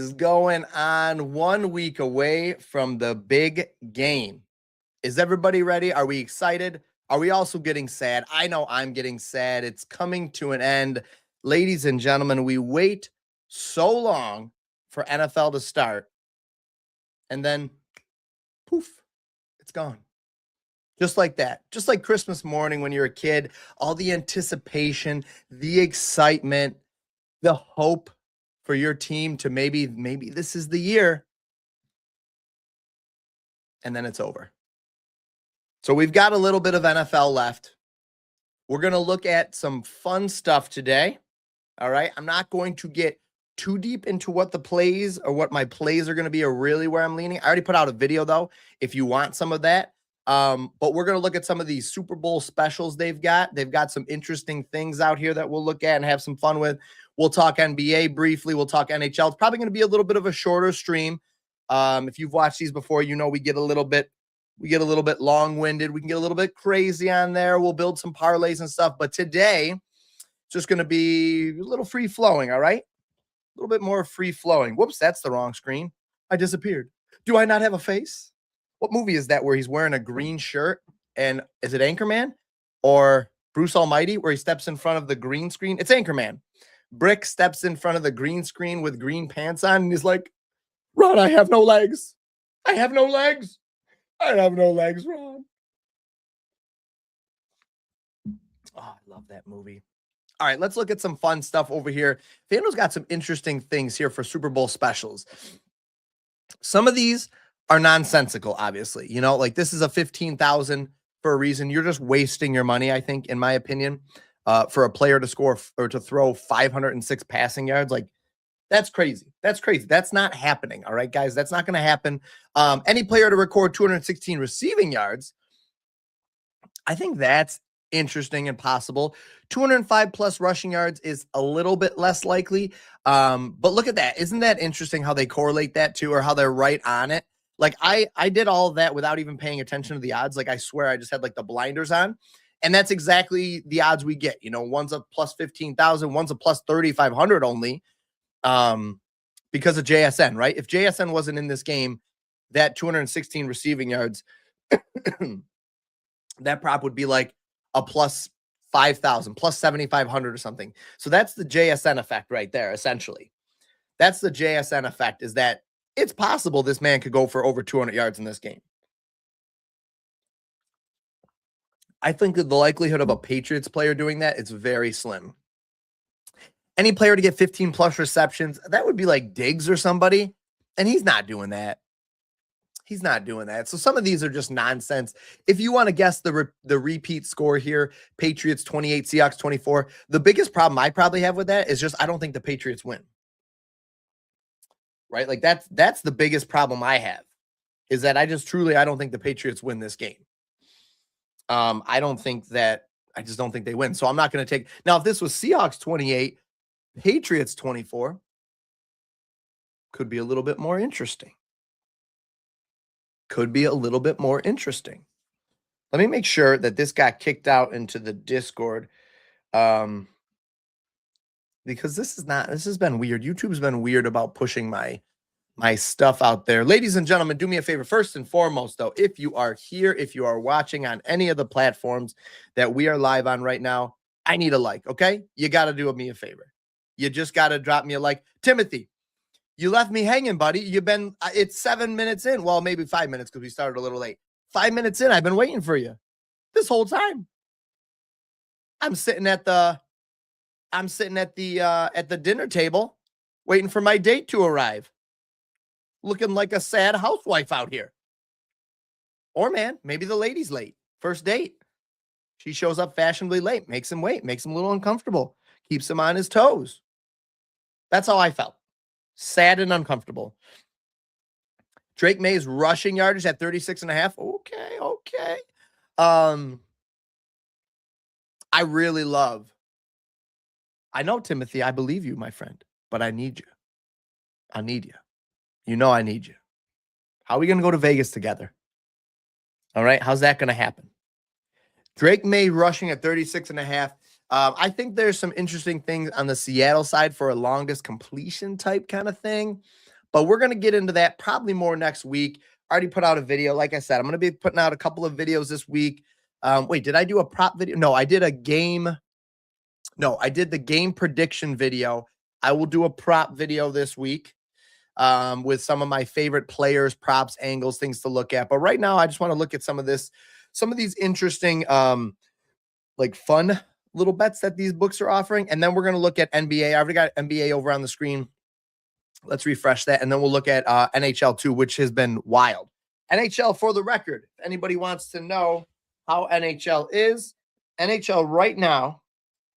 is going on? 1 week away from the big game. Is everybody ready? Are we excited? Are we also getting sad? I know I'm getting sad. It's coming to an end. Ladies and gentlemen, we wait so long for NFL to start, and then poof, it's gone. Just like that. Just like Christmas morning when you're a kid, all the anticipation, the excitement, the hope for your team to maybe this is the year, and then it's over. So we've got a little bit of NFL left. We're going to look at some fun stuff today. All right. I'm not going to get too deep into what the plays or what my plays are going to be or really where I'm leaning. I already put out a video, though, if you want some of that. But we're going to look at some of these Super Bowl specials they've got. They've got some interesting things out here that we'll look at and have some fun with. We'll talk NBA briefly. We'll talk NHL. It's probably going to be a little bit of a shorter stream. If you've watched these before, you know we get a little bit long-winded. We can get a little bit crazy on there. We'll build some parlays and stuff. But today, it's just going to be a little free-flowing, all right? A little bit more free-flowing. Whoops, that's the wrong screen. I disappeared. Do I not have a face? What movie is that where he's wearing a green shirt? And is it Anchorman or Bruce Almighty where he steps in front of the green screen? It's Anchorman. Brick steps in front of the green screen with green pants on, and he's like, Ron, I have no legs. I have no legs. I have no legs, Ron. Oh, I love that movie. All right, let's look at some fun stuff over here. FanDuel's got some interesting things here for Super Bowl specials. Some of these are nonsensical, obviously. You know, like this is a $15,000 for a reason. You're just wasting your money, I think, in my opinion, for a player to score or to throw 506 passing yards. Like, that's crazy. That's crazy. That's not happening. All right, guys, that's not going to happen. Any player to record 216 receiving yards, I think that's interesting and possible. 205 plus rushing yards is a little bit less likely. But look at that. Isn't that interesting how they correlate that too, or how they're right on it? Like I did all of that without even paying attention to the odds. Like I swear I just had like the blinders on. And that's exactly the odds we get. You know, one's a plus 15,000, one's a plus 3,500 only. Because of JSN, right? If JSN wasn't in this game, that 216 receiving yards, that prop would be like a plus 5,000, plus 7,500 or something. So that's the JSN effect right there, essentially. That's the JSN effect, is that it's possible this man could go for over 200 yards in this game. I think that the likelihood of a Patriots player doing that is very slim. Any player to get 15 plus receptions, that would be like Diggs or somebody, and he's not doing that. He's not doing that. So some of these are just nonsense. If you want to guess the repeat score here, Patriots 28, Seahawks 24, the biggest problem I probably have with that is just I don't think the Patriots win. Right? Like that's the biggest problem I have, is that I don't think the Patriots win this game. I just don't think they win. So I'm not going to take. Now, if this was Seahawks 28, Patriots 24, could be a little bit more interesting. Could be a little bit more interesting. Let me make sure that this got kicked out into the Discord. Because this has been weird. YouTube's been weird about pushing my stuff out there. Ladies and gentlemen, do me a favor. First and foremost, though, if you are here, if you are watching on any of the platforms that we are live on right now, I need a like, okay? You got to do me a favor. You just got to drop me a like. Timothy, you left me hanging, buddy. It's 7 minutes in. Well, maybe 5 minutes because we started a little late. 5 minutes in, I've been waiting for you this whole time. I'm sitting at the dinner table waiting for my date to arrive. Looking like a sad housewife out here. Or man, maybe the lady's late. First date. She shows up fashionably late, makes him wait, makes him a little uncomfortable, keeps him on his toes. That's how I felt. Sad and uncomfortable. Drake May's rushing yardage at 36.5. Okay. I really love. I know, Timothy, I believe you, my friend, but I need you. I need you. You know I need you. How are we going to go to Vegas together? All right. How's that going to happen? Drake May rushing at 36.5. I think there's some interesting things on the Seattle side for a longest completion type kind of thing. But we're going to get into that probably more next week. I already put out a video. Like I said, I'm going to be putting out a couple of videos this week. Wait, did I do a prop video? No, I did a game. No, I did the game prediction video. I will do a prop video this week with some of my favorite players, props, angles, things to look at. But right now, I just want to look at some of these interesting, like fun little bets that these books are offering. And then we're going to look at NBA. I already got NBA over on the screen. Let's refresh that. And then we'll look at NHL too, which has been wild. NHL, for the record, if anybody wants to know how NHL is, NHL right now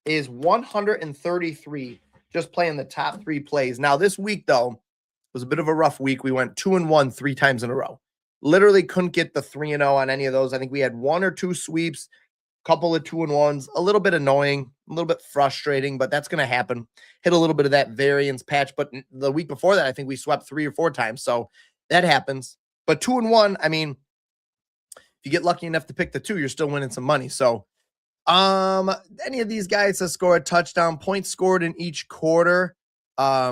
is 133, just playing the top 3 plays. Now, this week, though, was a bit of a rough week. We went 2-1 3 times in a row. Literally couldn't get the 3-0 on any of those. I think we had 1 or 2 sweeps, couple of 2-1s, a little bit annoying, a little bit frustrating, but that's going to happen. Hit a little bit of that variance patch, but the week before that, I think we swept 3 or 4 times. So that happens. But 2-1, I mean, if you get lucky enough to pick the 2, you're still winning some money. So any of these guys to score a touchdown, points scored in each quarter. I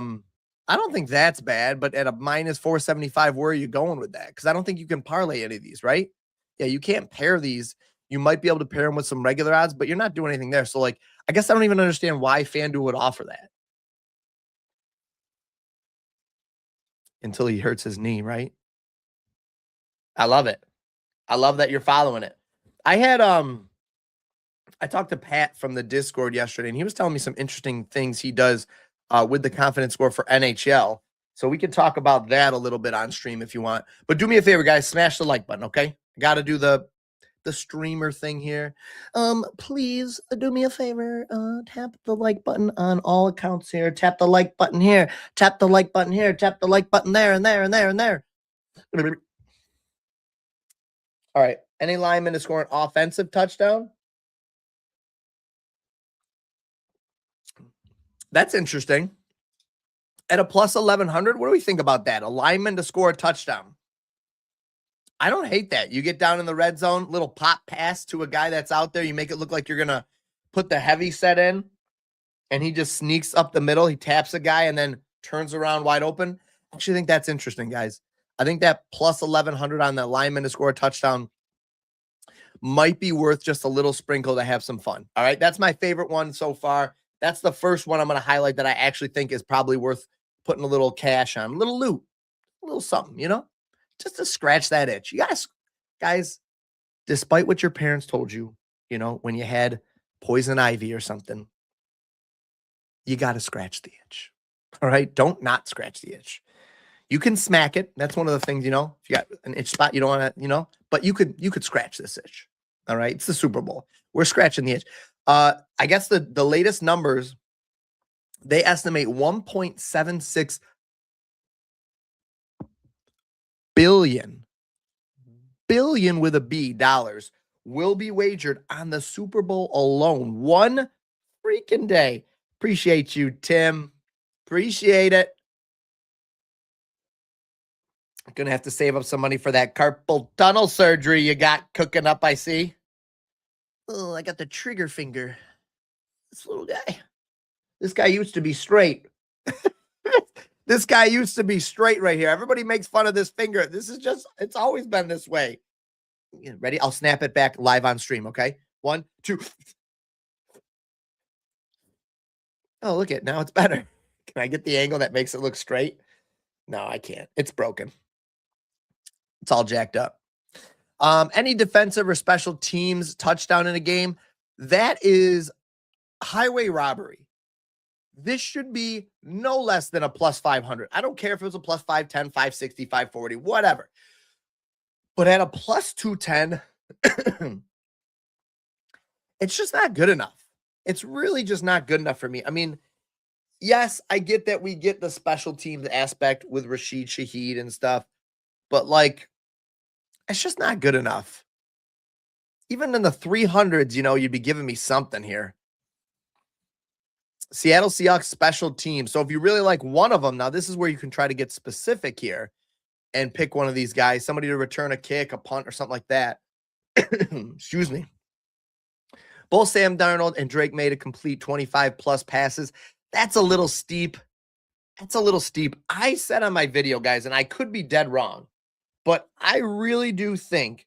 don't think that's bad, but at a minus 475, where are you going with that? Because I don't think you can parlay any of these, right? Yeah, you can't pair these. You might be able to pair them with some regular odds, but you're not doing anything there. So, like, I guess I don't even understand why FanDuel would offer that until he hurts his knee, right? I love it. I love that you're following it. I talked to Pat from the Discord yesterday, and he was telling me some interesting things he does with the confidence score for NHL. So we can talk about that a little bit on stream if you want. But do me a favor, guys. Smash the like button, okay? Got to do the streamer thing here. Please do me a favor. Tap the like button on all accounts here. Tap the like button here. Tap the like button here. Tap the like button there and there and there and there. All right. Any lineman to score an offensive touchdown? That's interesting. At a plus 1,100, what do we think about that? A lineman to score a touchdown. I don't hate that. You get down in the red zone, little pop pass to a guy that's out there. You make it look like you're going to put the heavy set in, and he just sneaks up the middle. He taps a guy and then turns around wide open. I actually think that's interesting, guys. I think that plus 1,100 on the lineman to score a touchdown might be worth just a little sprinkle to have some fun. All right, that's my favorite one so far. That's the first one I'm going to highlight that I actually think is probably worth putting a little cash on, a little loot, a little something, just to scratch that itch. You guys, despite what your parents told you, when you had poison ivy or something, you got to scratch the itch. All right, don't not scratch the itch. You can smack it. That's one of the things, if you got an itch spot, you don't want to, but you could scratch this itch. All right, it's the Super Bowl. We're scratching the itch. I guess the latest numbers, they estimate 1.76 billion with a B dollars will be wagered on the Super Bowl alone. One freaking day. Appreciate you, Tim. Appreciate it. Gonna have to save up some money for that carpal tunnel surgery you got cooking up, I see. Oh, I got the trigger finger. This little guy. This guy used to be straight. This guy used to be straight right here. Everybody makes fun of this finger. This is it's always been this way. Ready? I'll snap it back live on stream, okay? 1, 2. Oh, look at now it's better. Can I get the angle that makes it look straight? No, I can't. It's broken. It's all jacked up. Any defensive or special teams touchdown in a game, that is highway robbery. This should be no less than a plus 500. I don't care if it was a plus 510, 560, 540, whatever. But at a plus 210, it's just not good enough. It's really just not good enough for me. I mean, yes, I get that we get the special teams aspect with Rashid Shaheed and stuff, but it's just not good enough. Even in the 300s, you'd be giving me something here. Seattle Seahawks special teams. So if you really like one of them, now this is where you can try to get specific here and pick one of these guys, somebody to return a kick, a punt, or something like that. Excuse me. Both Sam Darnold and Drake made a complete 25 plus passes. That's a little steep. That's a little steep. I said on my video, guys, and I could be dead wrong, but I really do think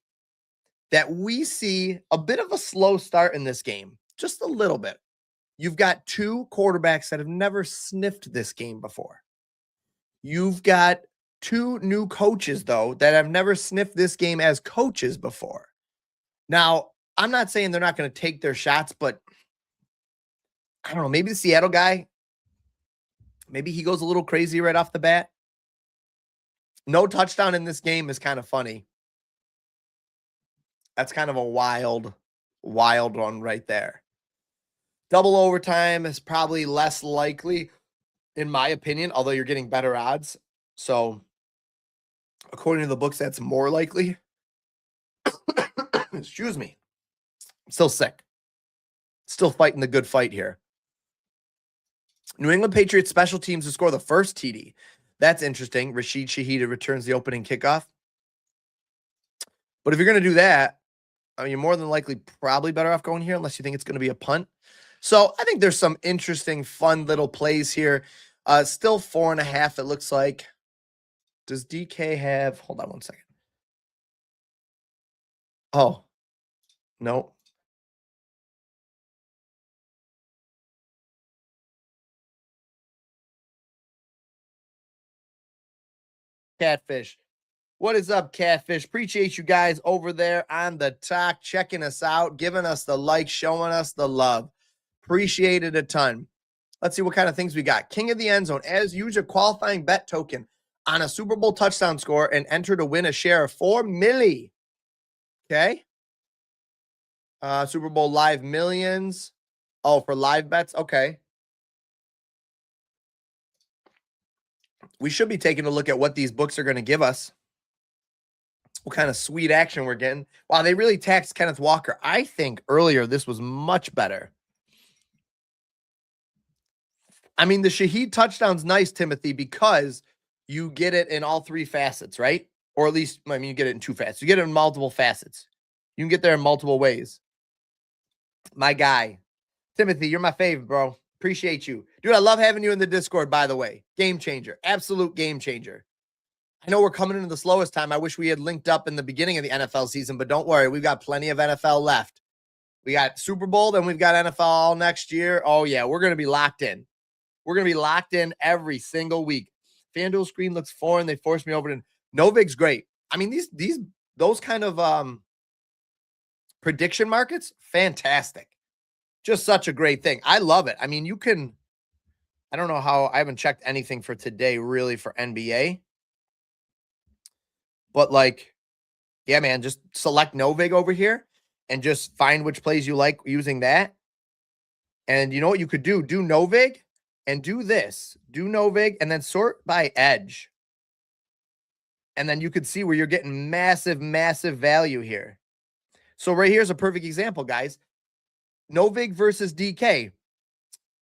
that we see a bit of a slow start in this game, just a little bit. You've got two quarterbacks that have never sniffed this game before. You've got two new coaches, though, that have never sniffed this game as coaches before. Now, I'm not saying they're not going to take their shots, but I don't know. Maybe the Seattle guy, maybe he goes a little crazy right off the bat. No touchdown in this game is kind of funny. That's kind of a wild one right there. Double overtime is probably less likely, in my opinion, although you're getting better odds. So, according to the books, that's more likely. Excuse me. I'm still sick. Still fighting the good fight here. New England Patriots special teams to score the first TD. That's interesting. Rashid Shaheed returns the opening kickoff. But if you're going to do that, I mean, you're more than likely probably better off going here unless you think it's going to be a punt. So I think there's some interesting, fun little plays here. Still 4.5, it looks like. Does DK have... Hold on one second. Oh, no. Catfish. What is up, Catfish? Appreciate you guys over there on the talk, checking us out, giving us the like, showing us the love. Appreciate it a ton. Let's see what kind of things we got. King of the End Zone. As usual, qualifying bet token on a Super Bowl touchdown score and enter to win a share of $4 million. Okay. Super Bowl live millions. Oh, for live bets? Okay. We should be taking a look at what these books are going to give us. What kind of sweet action we're getting. Wow, they really taxed Kenneth Walker. I think earlier this was much better. I mean, the Shaheed touchdown's nice, Timothy, because you get it in all three facets, right? Or at least, I mean, you get it in two facets. You get it in multiple facets. You can get there in multiple ways. My guy, Timothy, you're my favorite, bro. Appreciate you. Dude, I love having you in the Discord, by the way. Game changer. Absolute game changer. I know we're coming into the slowest time. I wish we had linked up in the beginning of the NFL season, but don't worry. We've got plenty of NFL left. We got Super Bowl, then we've got NFL all next year. Oh, yeah, we're going to be locked in. We're going to be locked in every single week. FanDuel screen looks foreign. They forced me over to Novig's great. I mean, those kind of prediction markets, fantastic. Just such a great thing. I love it. I mean, you can, I don't know how, I haven't checked anything for today really for NBA. But like, yeah, man, just select Novig over here and just find which plays you like using that. And you know what you could do? Do Novig and do this. Do Novig and then sort by edge. And then you could see where you're getting massive, massive value here. So right here's a perfect example, guys. Novig versus DK.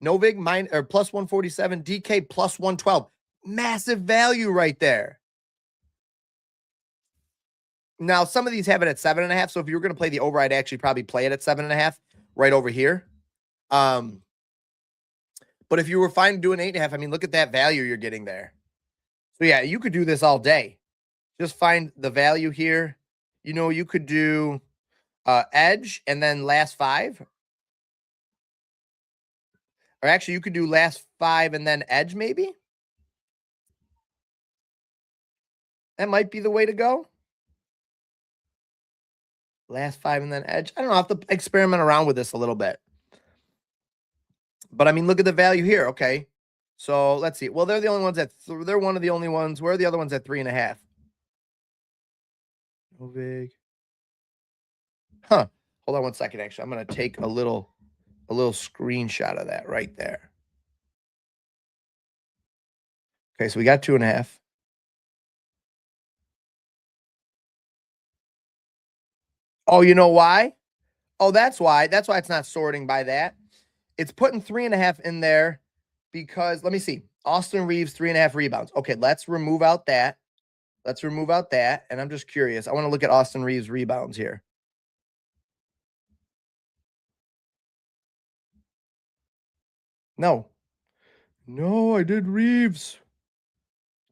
Novig plus 147, DK plus 112. Massive value right there. Now, some of these have it at 7.5. So if you were going to play the over, I'd actually probably play it at 7.5 right over here. But if you were fine doing 8.5, I mean, look at that value you're getting there. So yeah, you could do this all day. Just find the value here. You know, you could do edge and then last 5. Or actually, you could do last 5 and then edge maybe. That might be the way to go. Last 5 and then edge. I don't know. I have to experiment around with this a little bit. But I mean, look at the value here. Okay. So let's see. Well, they're the only ones that they're one of the only ones. Where are the other ones at 3.5? No big. Huh. Hold on one second. Actually, I'm going to take a little screenshot of that right there. Okay. So we got 2.5. Oh, you know why? Oh, that's why. That's why it's not sorting by that. It's putting 3.5 in there because let me see. Austin Reeves, 3.5 rebounds. Okay, let's remove out that. Let's remove out that. And I'm just curious. I want to look at Austin Reeves' rebounds here. No. No, I did Reeves.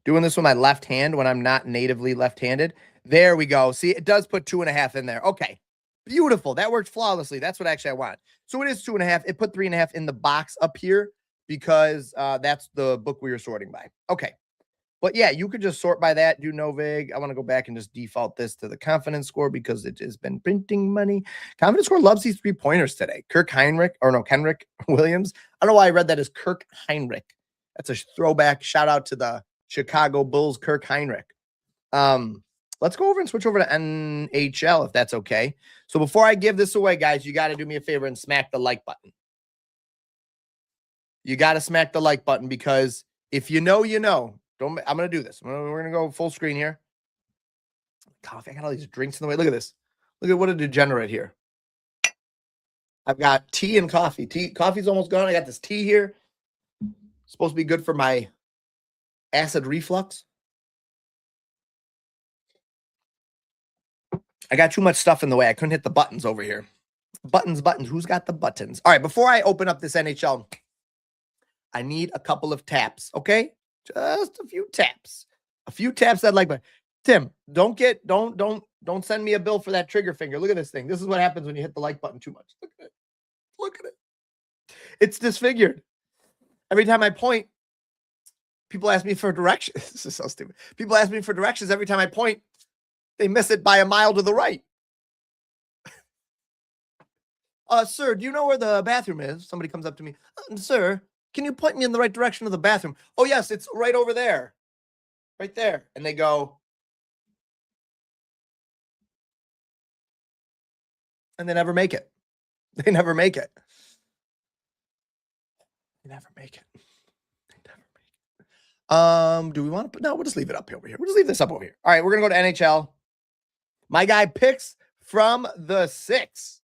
Doing this with my left hand when I'm not natively left-handed. There we go. See, it does put 2.5 in there. Okay. Beautiful. That worked flawlessly. That's what actually I want. So it is 2.5. It put 3.5 in the box up here because that's the book we were sorting by. Okay. But yeah, you could just sort by that, do no vig. I want to go back and just default this to the confidence score because it has been printing money. Confidence score loves these 3-pointers today. Kenrick Williams. I don't know why I read that as Kirk Heinrich. That's a throwback. Shout out to the Chicago Bulls, Kirk Heinrich. Let's go over and switch over to NHL if that's okay. So before I give this away, guys, you got to do me a favor and smack the like button. You got to smack the like button because if you know, you know. I'm going to do this. We're going to go full screen here. Coffee. I got all these drinks in the way. Look at this. Look at what a degenerate here. I've got tea and coffee. Coffee's almost gone. I got this tea here. Supposed to be good for my acid reflux. I got too much stuff in the way. I couldn't hit the buttons over here. Buttons. Who's got the buttons? All right, before I open up this NHL, I need a couple of taps, okay? Just a few taps. A few taps that like, but Tim, don't send me a bill for that trigger finger. Look at this thing. This is what happens when you hit the like button too much. Look at it. Look at it. It's disfigured. Every time I point, people ask me for directions. This is so stupid. People ask me for directions. Every time I point, they miss it by a mile to the right. Sir, do you know where the bathroom is? Somebody comes up to me. Sir, can you point me in the right direction of the bathroom? Oh, yes, it's right over there. Right there. And they go. And they never make it. They never make it. They never make it. They never make it. Do we want to put, no, we'll just leave it up over here. We'll just leave this up over here. All right, we're going to go to NHL. My guy picks from the 6.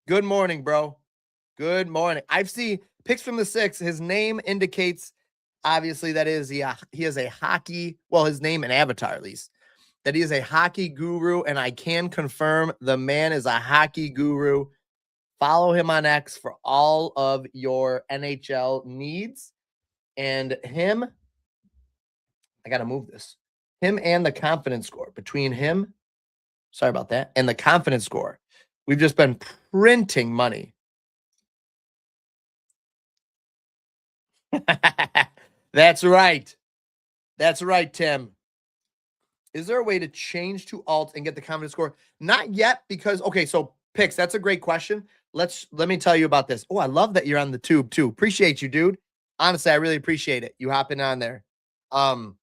Good morning, bro. Good morning. I've seen picks from the 6. His name indicates, obviously, that is he is a hockey, well, his name and avatar at least, that he is a hockey guru, and I can confirm the man is a hockey guru. Follow him on X for all of your NHL needs. And him, I got to move this. Him and the confidence score. Between him, sorry about that, and the confidence score, we've just been printing money. That's right. That's right, Tim. Is there a way to change to alt and get the confidence score? Not yet, because, okay, so picks, that's a great question. Let me tell you about this. Oh, I love that you're on the tube too. Appreciate you, dude. Honestly, I really appreciate it. You hopping on there. So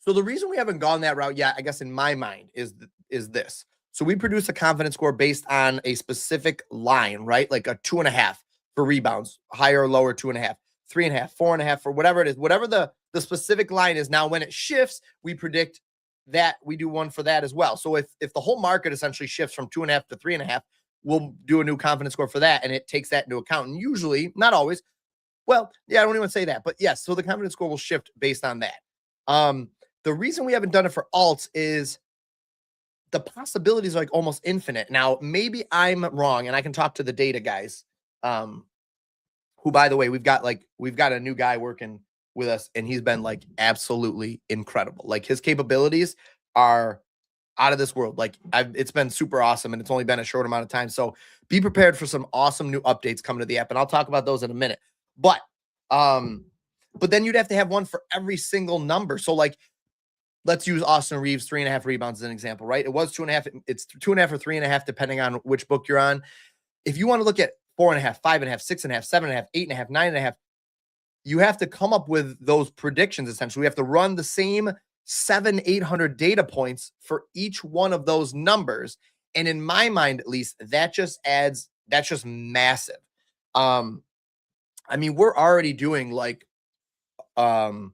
the reason we haven't gone that route yet, I guess in my mind, is this. So we produce a confidence score based on a specific line, right? Like a 2.5 for rebounds, higher or lower 2.5, 3.5, 4.5 for whatever it is, whatever the specific line is. Now, when it shifts, we predict that we do one for that as well. So if the whole market essentially shifts from 2.5 to 3.5, we'll do a new confidence score for that, and it takes that into account. And usually, not always, well, yeah, I don't even say that, but yes, so the confidence score will shift based on that. The reason we haven't done it for alts is the possibilities are like almost infinite. Now, maybe I'm wrong, and I can talk to the data guys, who, by the way, we've got a new guy working with us, and he's been like absolutely incredible. Like his capabilities are out of this world. Like it's been super awesome, and it's only been a short amount of time. So be prepared for some awesome new updates coming to the app, and I'll talk about those in a minute. But then you'd have to have one for every single number. So like, let's use Austin Reeves 3.5 rebounds as an example, right? It was 2.5. It's 2.5 or 3.5, depending on which book you're on. If you want to look at 4.5, 5.5, 6.5, 7.5, 8.5, 9.5, you have to come up with those predictions. Essentially, we have to run the same 700-800 data points for each one of those numbers. And in my mind, at least, that's just massive. I mean, we're already doing like, what are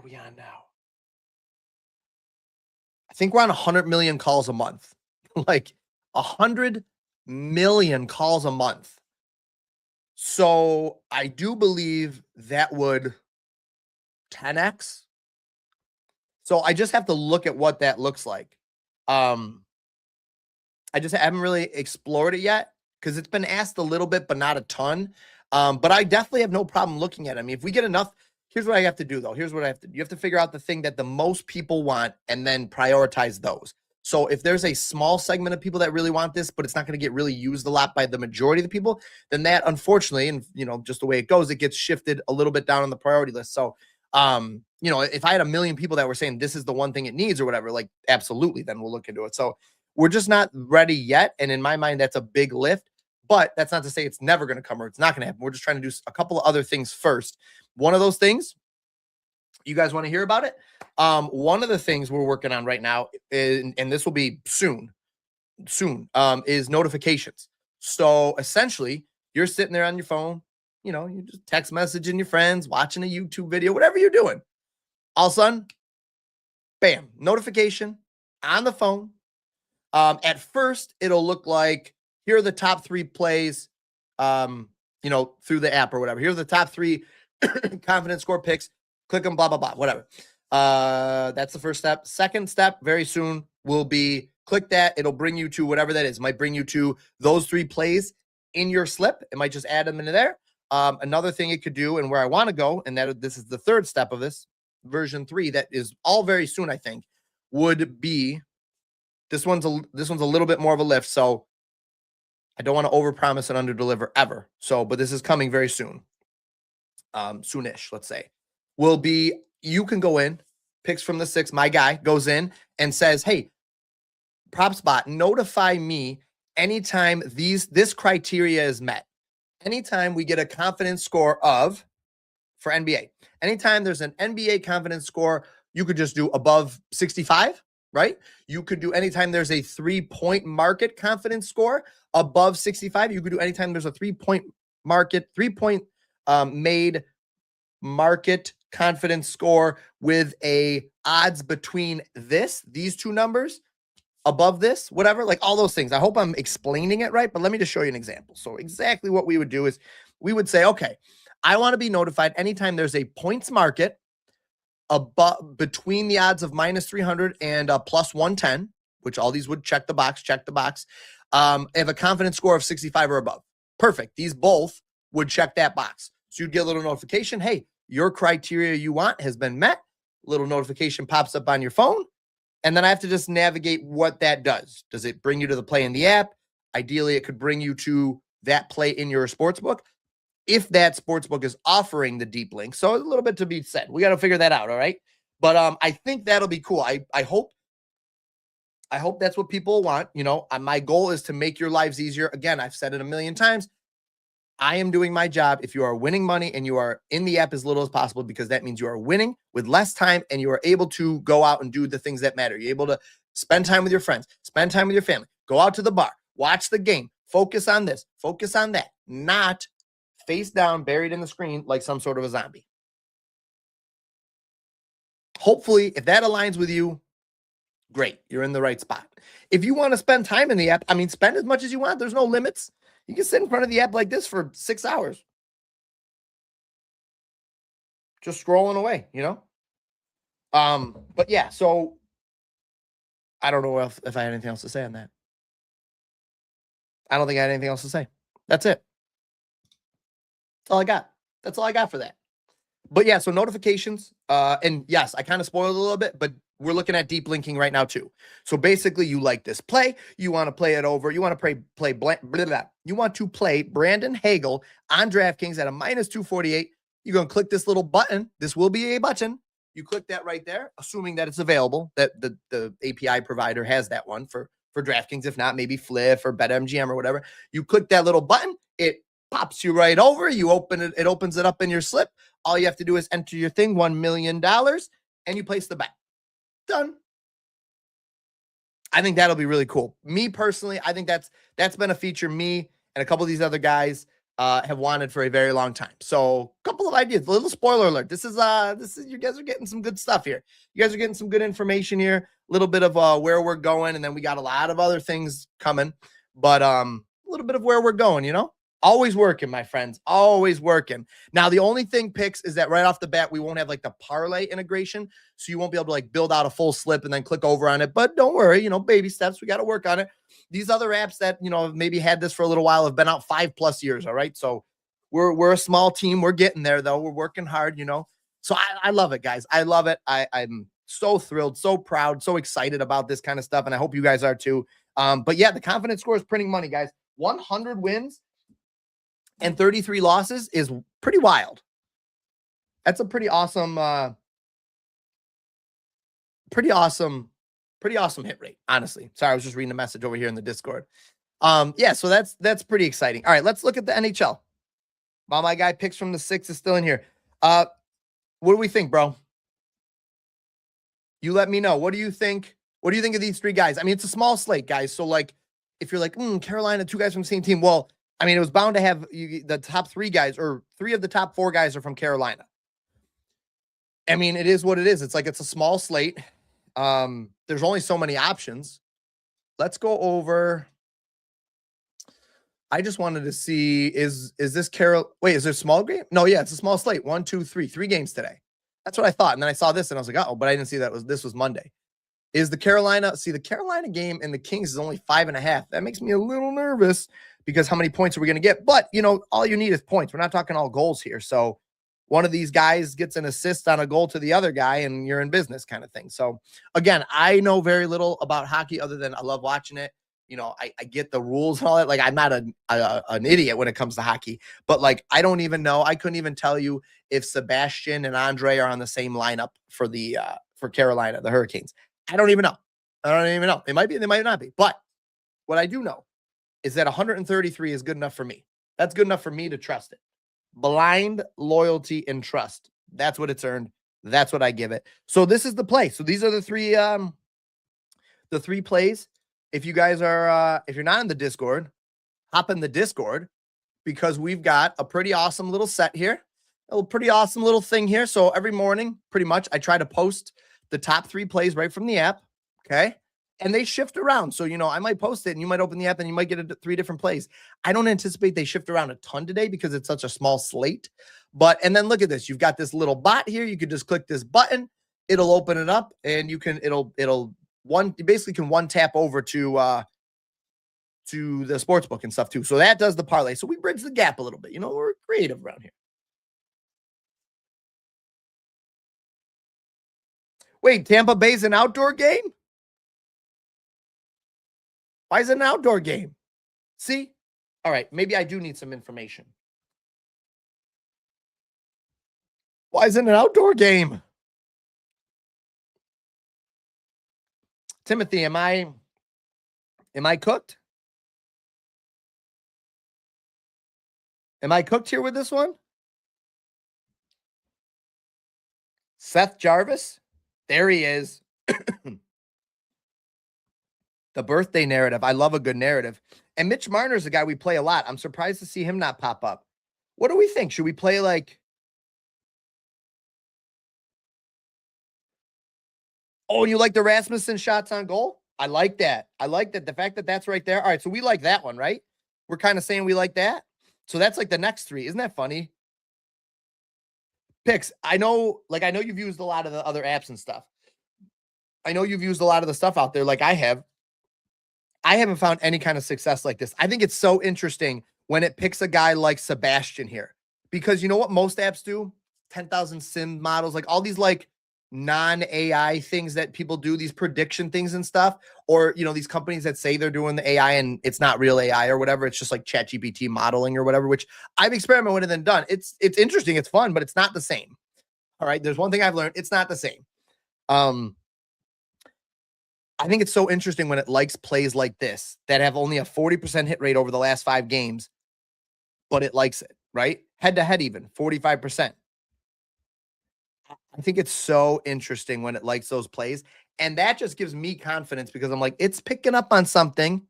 we on now? I think we're on 100 million calls a month, like 100 million calls a month. So I do believe that would 10x. So I just have to look at what that looks like. I just haven't really explored it yet because it's been asked a little bit, but not a ton. But I definitely have no problem looking at it. I mean, if we get enough, here's what I have to do though. Here's what I have to do. You have to figure out the thing that the most people want and then prioritize those. So if there's a small segment of people that really want this, but it's not going to get really used a lot by the majority of the people, then that unfortunately, and just the way it goes, it gets shifted a little bit down on the priority list. So, if I had 1 million people that were saying this is the one thing it needs or whatever, like absolutely, then we'll look into it. So we're just not ready yet. And in my mind, that's a big lift, but that's not to say it's never going to come or it's not going to happen. We're just trying to do a couple of other things first. One of those things, you guys want to hear about it? One of the things we're working on right now, and this will be soon, is notifications. So essentially, you're sitting there on your phone, you just text messaging your friends, watching a YouTube video, whatever you're doing. All of a sudden, bam, notification on the phone. At first, it'll look like here are the top 3 plays, through the app or whatever. Here's the top 3 confidence score picks. Click them, blah, blah, blah, whatever. That's the first step. Second step, very soon, will be click that. It'll bring you to whatever that is. It might bring you to those 3 plays in your slip. It might just add them into there. Another thing it could do, and where I want to go, and that this is the third step of this, version 3, that is all very soon, I think, would be this one's a little bit more of a lift. So I don't want to overpromise and underdeliver ever. So, but this is coming very soon. Soonish, let's say, will be you can go in, picks from the 6. My guy goes in and says, hey, PropsBot, notify me anytime this criteria is met. Anytime we get a confidence score for NBA, anytime there's an NBA confidence score, you could just do above 65, right? You could do anytime there's a 3-point market confidence score above 65. You could do anytime there's a 3-point made market confidence score with a odds between these 2 numbers above this, whatever, like all those things. I hope I'm explaining it right, but let me just show you an example. So exactly what we would do is we would say, okay, I want to be notified anytime there's a points market above between the odds of -300 and plus 110, which all these would check the box, have a confidence score of 65 or above. Perfect. These both would check that box. So you'd get a little notification. Hey, your criteria you want has been met. Little notification pops up on your phone. And then I have to just navigate what that does. Does it bring you to the play in the app? Ideally, it could bring you to that play in your sportsbook, if that sportsbook is offering the deep link. So a little bit to be said. We got to figure that out, all right? But I think that'll be cool. I hope that's what people want. My goal is to make your lives easier. Again, I've said it a million times. I am doing my job if you are winning money and you are in the app as little as possible, because that means you are winning with less time and you are able to go out and do the things that matter. You're able to spend time with your friends, spend time with your family, go out to the bar, watch the game, focus on this, focus on that, not face down, buried in the screen like some sort of a zombie. Hopefully, if that aligns with you, great, you're in the right spot. If you want to spend time in the app, spend as much as you want. There's no limits. You can sit in front of the app like this for 6 hours. Just scrolling away, But yeah, so I don't know if I had anything else to say on that. I don't think I had anything else to say. That's it. That's all I got. That's all I got for that. But yeah, so notifications. And yes, I kind of spoiled a little bit, but we're looking at deep linking right now too. So basically, you like this play, you want to play it over, you want to you want to play Brandon Hagel on DraftKings at a -248. You're going to click this little button. This will be a button. You click that right there, assuming that it's available, that the API provider has that one for DraftKings. If not, maybe Fliff or BetMGM or whatever. You click that little button, it pops you right over. You open it, it opens it up in your slip. All you have to do is enter your thing, $1 million, and you place the bet. Done. I think that'll be really cool. Me personally, I think that's been a feature me and a couple of these other guys have wanted for a very long time. So a couple of ideas, a little spoiler alert. This is you guys are getting some good stuff here. You guys are getting some good information here, a little bit of where we're going, and then we got a lot of other things coming, but a little bit of where we're going, Always working, my friends. Always working. Now, the only thing, Picks, is that right off the bat, we won't have like the parlay integration. So you won't be able to like build out a full slip and then click over on it. But don't worry, baby steps. We got to work on it. These other apps that, maybe had this for a little while have been out 5+ years. All right. So We're a small team. We're getting there though. We're working hard, you know. So I love it, guys. I love it. I'm so thrilled, so proud, so excited about this kind of stuff, and I hope you guys are too. But yeah, the confidence score is printing money, guys. 100 wins and 33 losses is pretty wild. That's a pretty awesome hit rate, honestly. Sorry, I was just reading a message over here in the Discord. Yeah, so that's pretty exciting. All right, let's look at the NHL. While my guy picks from the 6 is still in here. What do we think, bro? You let me know. What do you think? What do you think of these 3 guys? I mean, it's a small slate, guys. So, like, if you're like, Carolina, 2 guys from the same team. Well, I mean, it was bound to have the top 3 guys, or 3 of the top 4 guys are from Carolina. I mean, it is what it is. It's like it's a small slate. There's only so many options. Let's go over. I just wanted to see, is this wait, is there a small game? No, yeah, it's a small slate. 1, 2, 3. 3 games today. That's what I thought. And then I saw this and I was like, oh, but I didn't see this was Monday. Is the Carolina game and the Kings is only 5.5. That makes me a little nervous because how many points are we going to get? But, you know, all you need is points. We're not talking all goals here. So one of these guys gets an assist on a goal to the other guy and you're in business kind of thing. So again, I know very little about hockey other than I love watching it. You know, I get the rules and all that. Like, I'm not an idiot when it comes to hockey, but like, I don't even know. I couldn't even tell you if Sebastian and Andre are on the same lineup for Carolina, the Hurricanes. I don't even know. They might be, they might not be. But what I do know is that 133 is good enough for me. That's good enough for me to trust it. Blind loyalty and trust. That's what it's earned. That's what I give it. So this is the play. So these are the 3 plays. If you guys are, if you're not in the Discord, hop in the Discord because we've got a pretty awesome little set here, a pretty awesome little thing here. So every morning, pretty much, I try to post the top 3 plays right from the app. Okay. And they shift around. So, you know, I might post it and you might open the app and you might get 3 different plays. I don't anticipate they shift around a ton today because it's such a small slate. And then look at this. You've got this little bot here. You could just click this button. It'll open it up and you basically can one tap over to the sports book and stuff too. So that does the parlay. So we bridge the gap a little bit. You know, we're creative around here. Wait, Tampa Bay's an outdoor game? Why is it an outdoor game? See? All right, maybe I do need some information. Why is it an outdoor game? Timothy, am I cooked? Am I cooked here with this one? Seth Jarvis? There he is. The birthday narrative. I love a good narrative. And Mitch Marner's a guy we play a lot. I'm surprised to see him not pop up. What do we think? Should we play like... Oh, you like the Rasmussen shots on goal? I like that. I like that. The fact that that's right there. All right, so we like that one, right? We're kind of saying we like that. So that's like the next 3. Isn't that funny? Picks. I know you've used a lot of the other apps and stuff. I know you've used a lot of the stuff out there like I have. I haven't found any kind of success like this. I think it's so interesting when it picks a guy like Sebastian here. Because you know what most apps do? 10,000 sim models, like all these like non-AI things that people do, these prediction things and stuff, or, you know, these companies that say they're doing the AI and it's not real AI or whatever. It's just like ChatGPT modeling or whatever, which I've experimented with and done. It's interesting. It's fun, but it's not the same. All right. There's one thing I've learned. It's not the same. I think it's so interesting when it likes plays like this that have only a 40% hit rate over the last 5 games, but it likes it, right? Head to head, even 45%. I think it's so interesting when it likes those plays. And that just gives me confidence because I'm like, it's picking up on something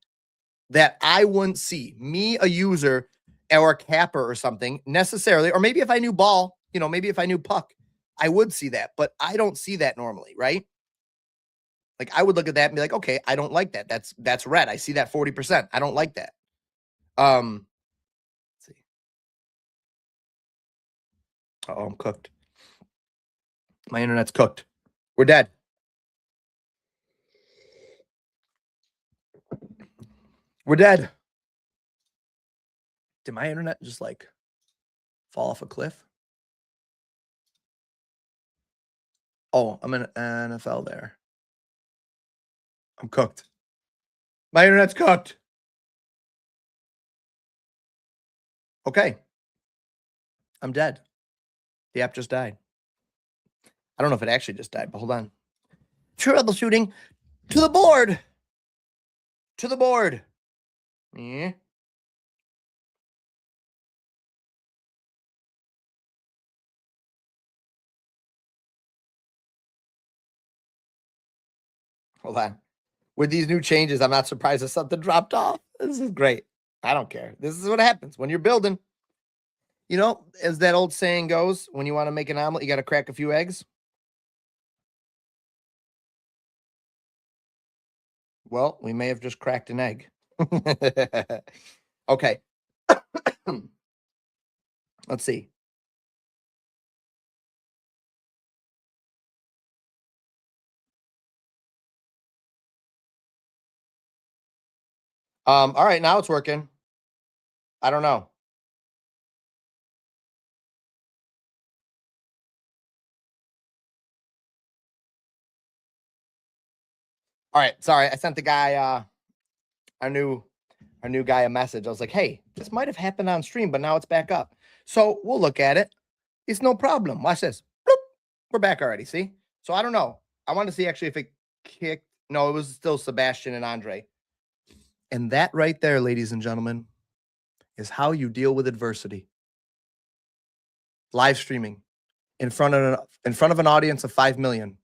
that I wouldn't see. Me, a user or a capper or something necessarily, or maybe if I knew ball, you know, maybe if I knew puck, I would see that, but I don't see that normally, right? Like I would look at that and be like, okay, I don't like that. That's red. I see that 40%. I don't like that. Let's see. Oh, I'm cooked. My internet's cooked. We're dead. We're dead. Did my internet just like Fall off a cliff? Oh, I'm in NFL there. I'm cooked. My internet's cooked. Okay. I'm dead. The app just died. I don't know if it actually just died, but hold on. Troubleshooting. To the board. To the board. Yeah. Hold on. With these new changes, I'm not surprised if something dropped off. This is great. I don't care. This is what happens when you're building. You know, as that old saying goes, when you want to make an omelet, you got to crack a few eggs. Well, we may have just cracked an egg. Okay. Let's see. All right, now it's working. I don't know. All right, sorry. I sent the guy our new guy a message. I was like, hey, this might have happened on stream, but now it's back up. So we'll look at it. It's no problem. Watch this. Bloop. We're back already. See? So I don't know. I want to see actually if it kicked. No, it was still Sebastian and Andre. And that right there, ladies and gentlemen, is how you deal with adversity. Live streaming in front of an audience of 5 million.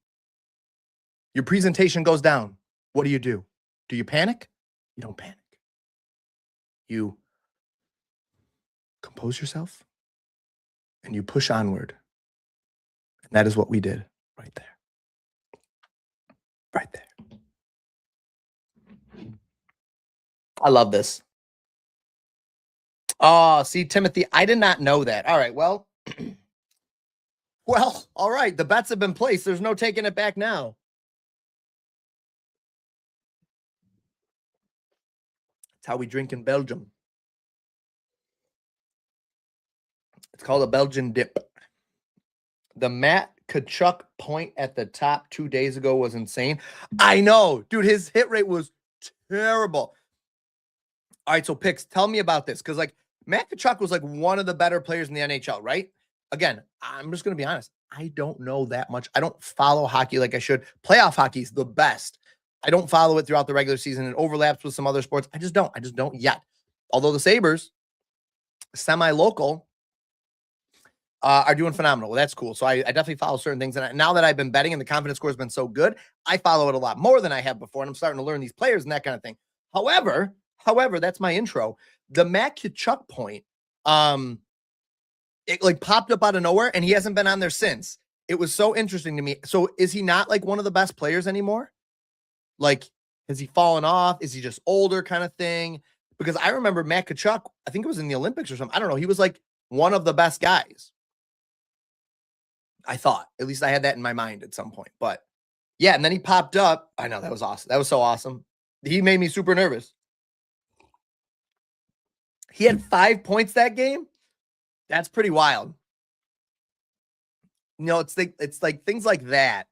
Your presentation goes down. What do? Do you panic? You don't panic. You compose yourself and you push onward. And that is what we did right there. Right there. I love this. Oh, see, Timothy, I did not know that. All right, well, well, all right. The bets have been placed. There's no taking it back now. It's how we drink in Belgium. It's called a Belgian dip. The Matt Kachuk point at the top 2 days ago was insane. I know, dude, his hit rate was terrible. All right, so Pix, tell me about this. Because, like, Matt Kachuk was, like, one of the better players in the NHL, right? Again, I'm just going to be honest. I don't know that much. I don't follow hockey like I should. Playoff hockey is the best. I don't follow it throughout the regular season. It overlaps with some other sports. I just don't yet. Although the Sabres, semi-local, are doing phenomenal. Well, that's cool. So I definitely follow certain things. And now that I've been betting and the confidence score has been so good, I follow it a lot more than I have before. And I'm starting to learn these players and that kind of thing. However, that's my intro. The Matt Kachuk point, it like popped up out of nowhere and he hasn't been on there since. It was so interesting to me. So is he not like one of the best players anymore? Like, has he fallen off? Is he just older kind of thing? Because I remember Matt Kachuk, I think it was in the Olympics or something. I don't know. He was like one of the best guys. I thought, at least I had that in my mind at some point, but yeah. And then he popped up. I know, that was awesome. That was so awesome. He made me super nervous. He had 5 points that game. That's pretty wild. You know, it's like things like that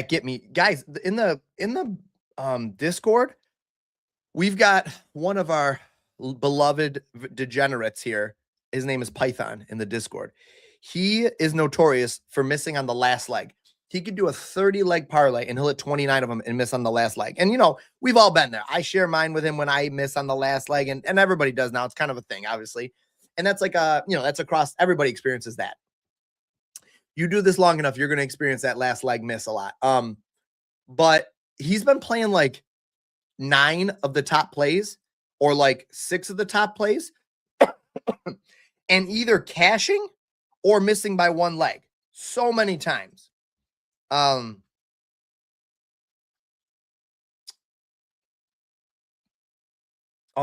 get me. Guys, in the Discord, we've got one of our beloved degenerates here. His name is Python in the Discord. He is notorious for missing on the last leg. He could do a 30-leg parlay and he'll hit 29 of them and miss on the last leg. And, you know, we've all been there. I share mine with him when I miss on the last leg, and everybody does now. It's kind of a thing, obviously. And that's like, you know, that's across, everybody experiences that. You do this long enough, you're going to experience that last leg miss a lot. But he's been playing like 9 of the top plays or like 6 of the top plays and either cashing or missing by 1 leg so many times. Oh,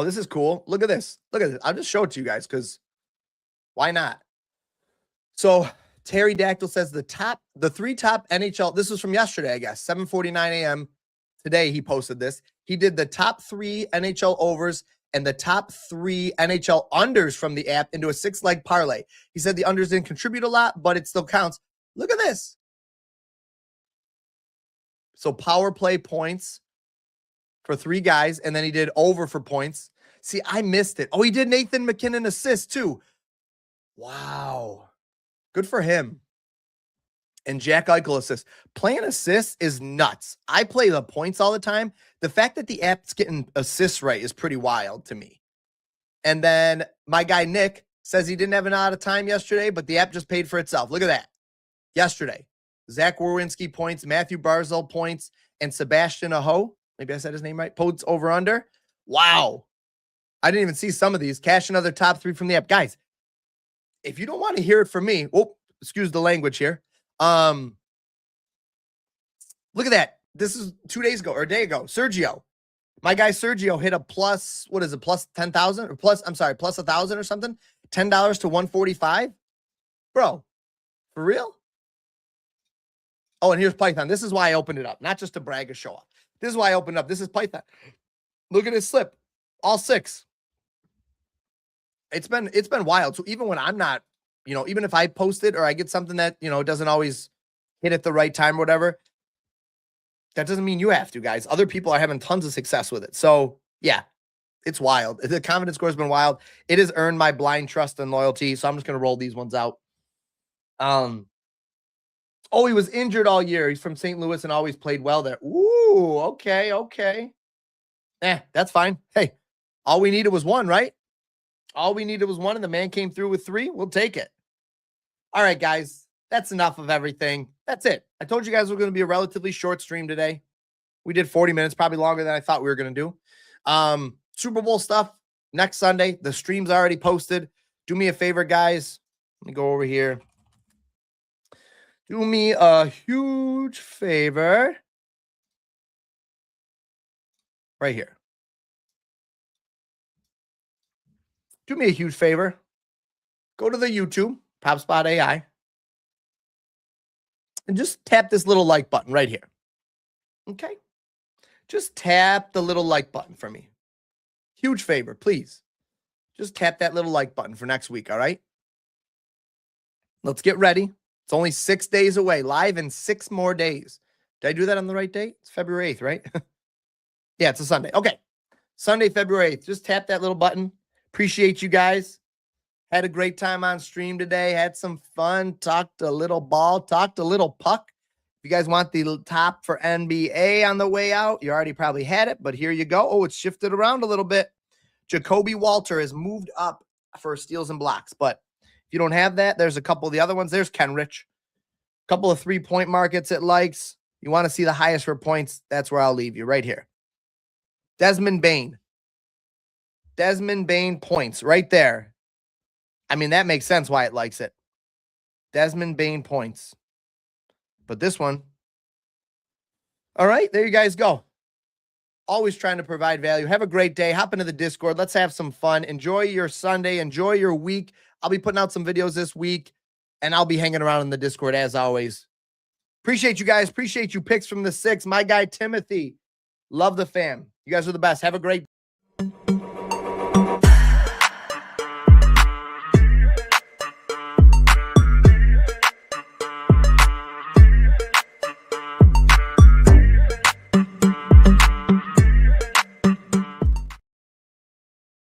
this is cool. Look at this. Look at this. I'll just show it to you guys because why not? So Terry Dactyl says the 3 top NHL, this was from yesterday, I guess, 7:49 a.m. Today he posted this. He did the top 3 NHL overs and the top 3 NHL unders from the app into a 6-leg parlay. He said the unders didn't contribute a lot, but it still counts. Look at this. So power play points for 3 guys, and then he did over for points. See, I missed it. Oh, he did Nathan McKinnon assist too. Wow. Good for him. And Jack Eichel assist. Playing assists is nuts. I play the points all the time. The fact that the app's getting assists right is pretty wild to me. And then my guy Nick says he didn't have a lot of time yesterday, but the app just paid for itself. Look at that. Yesterday, Zach Werenski points, Matthew Barzal points, and Sebastian Aho. Maybe I said his name right. Podes over under. Wow. I didn't even see some of these. Cash another top 3 from the app. Guys, if you don't want to hear it from me, excuse the language here. Look at that. This is 2 days ago or a day ago. Sergio. My guy Sergio hit a plus, what is it, plus 10,000 or plus 1,000 or something? $10 to 145. Bro, for real? Oh, and here's Python. This is why I opened it up, not just to brag or show off. This is why I opened it up. This is Python. Look at his slip. All 6. It's been wild. So even when I'm not, even if I post it or I get something that, doesn't always hit at the right time or whatever, that doesn't mean you have to, guys. Other people are having tons of success with it. So yeah, it's wild. The confidence score has been wild. It has earned my blind trust and loyalty. So I'm just going to roll these ones out. Oh, he was injured all year. He's from St. Louis and always played well there. Ooh, okay. That's fine. Hey, all we needed was 1, right? All we needed was 1, and the man came through with 3. We'll take it. All right, guys. That's enough of everything. That's it. I told you guys we're going to be a relatively short stream today. We did 40 minutes, probably longer than I thought we were going to do. Super Bowl stuff next Sunday. The stream's already posted. Do me a favor, guys. Let me go over here. Do me a huge favor. Right here. Do me a huge favor. Go to the YouTube, PropsBot.AI, and just tap this little like button right here. Okay? Just tap the little like button for me. Huge favor, please. Just tap that little like button for next week, all right? Let's get ready. It's only 6 days away, live in 6 more days. Did I do that on the right date? It's February 8th, right? Yeah, it's a Sunday. Okay. Sunday, February 8th. Just tap that little button. Appreciate you guys. Had a great time on stream today. Had some fun. Talked a little ball. Talked a little puck. If you guys want the top for NBA on the way out, you already probably had it, but here you go. Oh, it's shifted around a little bit. Jacoby Walter has moved up for steals and blocks, but if you don't have that, there's a couple of the other ones. There's Kenrich. A couple of 3-point markets it likes. You want to see the highest for points, that's where I'll leave you, right here. Desmond Bain. Desmond Bain points right there. I mean, that makes sense why it likes it. Desmond Bain points. But this one. All right, there you guys go. Always trying to provide value. Have a great day. Hop into the Discord. Let's have some fun. Enjoy your Sunday. Enjoy your week. I'll be putting out some videos this week, and I'll be hanging around in the Discord as always. Appreciate you guys. Appreciate you picks from the 6. My guy, Timothy. Love the fam. You guys are the best. Have a great